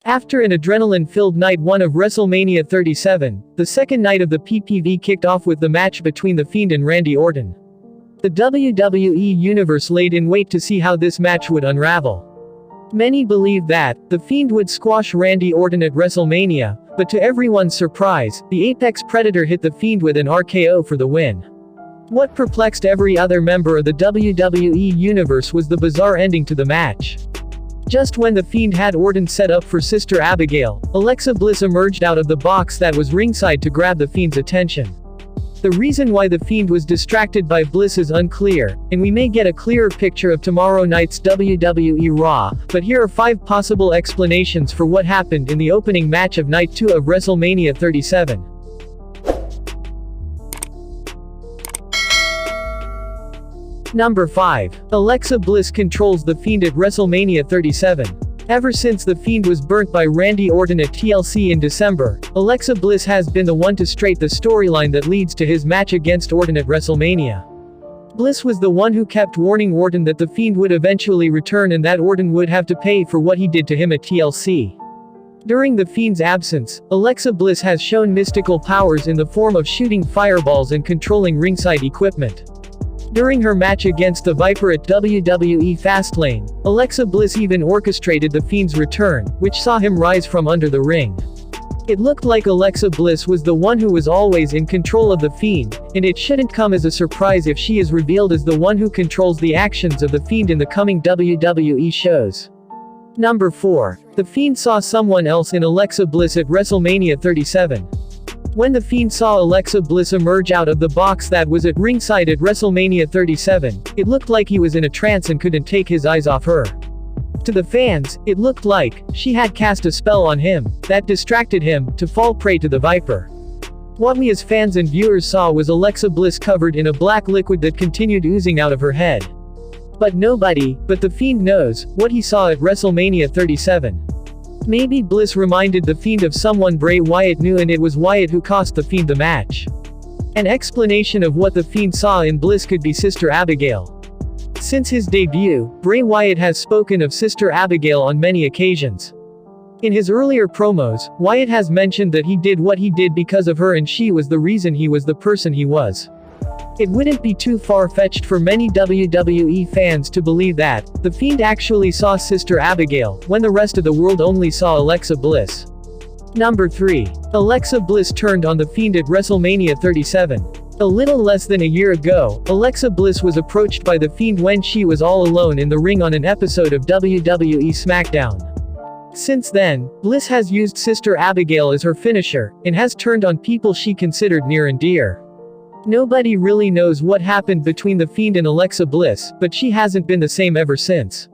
After an adrenaline-filled Night 1 of WrestleMania 37, the second night of the PPV kicked off with the match between The Fiend and Randy Orton. The WWE Universe laid in wait to see how this match would unravel. Many believed that The Fiend would squash Randy Orton at WrestleMania, but to everyone's surprise, the Apex Predator hit The Fiend with an RKO for the win. What perplexed every other member of the WWE Universe was the bizarre ending to the match. Just when The Fiend had Orton set up for Sister Abigail, Alexa Bliss emerged out of the box that was ringside to grab The Fiend's attention. The reason why The Fiend was distracted by Bliss is unclear, and we may get a clearer picture of tomorrow night's WWE RAW, but here are 5 possible explanations for what happened in the opening match of Night 2 of WrestleMania 37. Number 5. Alexa Bliss controls The Fiend at WrestleMania 37. Ever since The Fiend was burnt by Randy Orton at TLC in December, Alexa Bliss has been the one to straight the storyline that leads to his match against Orton at WrestleMania. Bliss was the one who kept warning Orton that The Fiend would eventually return and that Orton would have to pay for what he did to him at TLC. During The Fiend's absence, Alexa Bliss has shown mystical powers in the form of shooting fireballs and controlling ringside equipment. During her match against the Viper at WWE Fastlane, Alexa Bliss even orchestrated The Fiend's return, which saw him rise from under the ring. It looked like Alexa Bliss was the one who was always in control of The Fiend, and it shouldn't come as a surprise if she is revealed as the one who controls the actions of The Fiend in the coming WWE shows. Number 4. The Fiend saw someone else in Alexa Bliss at WrestleMania 37. When The Fiend saw Alexa Bliss emerge out of the box that was at ringside at WrestleMania 37, it looked like he was in a trance and couldn't take his eyes off her. To the fans, it looked like she had cast a spell on him that distracted him to fall prey to the Viper. What we as fans and viewers saw was Alexa Bliss covered in a black liquid that continued oozing out of her head. But nobody but The Fiend knows what he saw at WrestleMania 37. Maybe Bliss reminded The Fiend of someone Bray Wyatt knew and it was Wyatt who cost The Fiend the match. An explanation of what The Fiend saw in Bliss could be Sister Abigail. Since his debut, Bray Wyatt has spoken of Sister Abigail on many occasions. In his earlier promos, Wyatt has mentioned that he did what he did because of her and she was the reason he was the person he was. It wouldn't be too far-fetched for many WWE fans to believe that The Fiend actually saw Sister Abigail, when the rest of the world only saw Alexa Bliss. Number 3. Alexa Bliss turned on The Fiend at WrestleMania 37. A little less than a year ago, Alexa Bliss was approached by The Fiend when she was all alone in the ring on an episode of WWE SmackDown. Since then, Bliss has used Sister Abigail as her finisher, and has turned on people she considered near and dear. Nobody really knows what happened between The Fiend and Alexa Bliss, but she hasn't been the same ever since.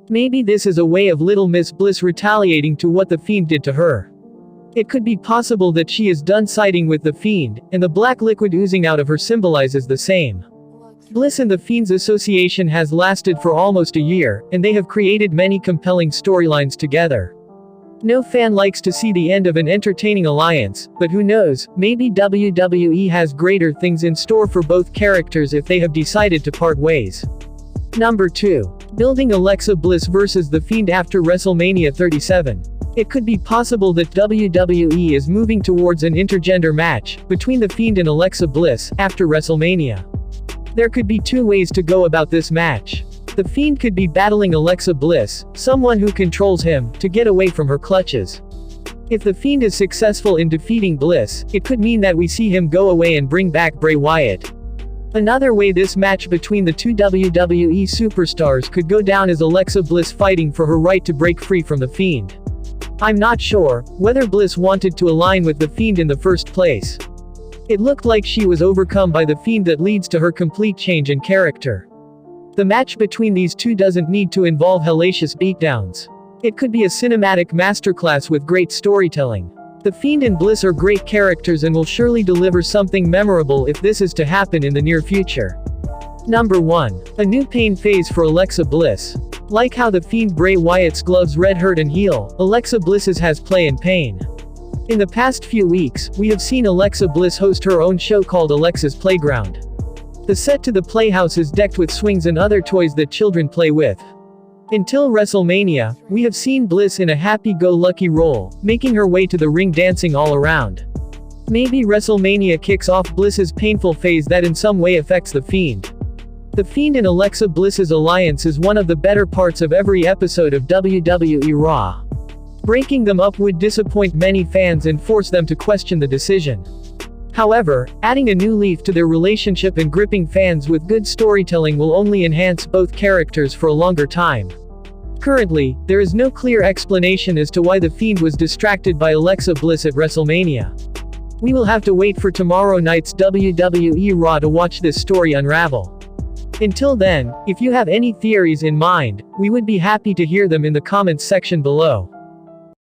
Maybe this is a way of Little Miss Bliss retaliating to what The Fiend did to her. It could be possible that she is done siding with The Fiend, and the black liquid oozing out of her symbolizes the same. Bliss and The Fiend's association has lasted for almost a year, and they have created many compelling storylines together. No fan likes to see the end of an entertaining alliance, but who knows, maybe WWE has greater things in store for both characters if they have decided to part ways. Number 2. Building Alexa Bliss vs. The Fiend after WrestleMania 37. It could be possible that WWE is moving towards an intergender match between The Fiend and Alexa Bliss after WrestleMania. There could be 2 ways to go about this match. The Fiend could be battling Alexa Bliss, someone who controls him, to get away from her clutches. If The Fiend is successful in defeating Bliss, it could mean that we see him go away and bring back Bray Wyatt. Another way this match between the 2 WWE superstars could go down is Alexa Bliss fighting for her right to break free from The Fiend. I'm not sure whether Bliss wanted to align with The Fiend in the first place. It looked like she was overcome by The Fiend that leads to her complete change in character. The match between these 2 doesn't need to involve hellacious beatdowns. It could be a cinematic masterclass with great storytelling. The Fiend and Bliss are great characters and will surely deliver something memorable if this is to happen in the near future. Number 1. A new pain phase for Alexa Bliss. Like how The Fiend Bray Wyatt's gloves red hurt and heal, Alexa Bliss's has play and pain. In the past few weeks, we have seen Alexa Bliss host her own show called Alexa's Playground. The set to the playhouse is decked with swings and other toys that children play with. Until WrestleMania, we have seen Bliss in a happy-go-lucky role, making her way to the ring dancing all around. Maybe WrestleMania kicks off Bliss's painful phase that in some way affects The Fiend. The Fiend and Alexa Bliss's alliance is one of the better parts of every episode of WWE RAW. Breaking them up would disappoint many fans and force them to question the decision. However, adding a new leaf to their relationship and gripping fans with good storytelling will only enhance both characters for a longer time. Currently, there is no clear explanation as to why The Fiend was distracted by Alexa Bliss at WrestleMania. We will have to wait for tomorrow night's WWE RAW to watch this story unravel. Until then, if you have any theories in mind, we would be happy to hear them in the comments section below.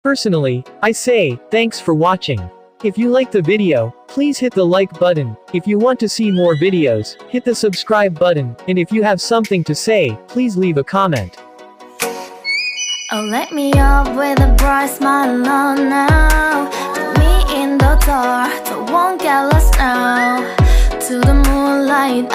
Personally, I say, thanks for watching. If you like the video, please hit the like button. If you want to see more videos, hit the subscribe button, and if you have something to say, please leave a comment. Oh, let me up with a bright smile on now. Put me in the dark, so won't get lost now. To the moonlight,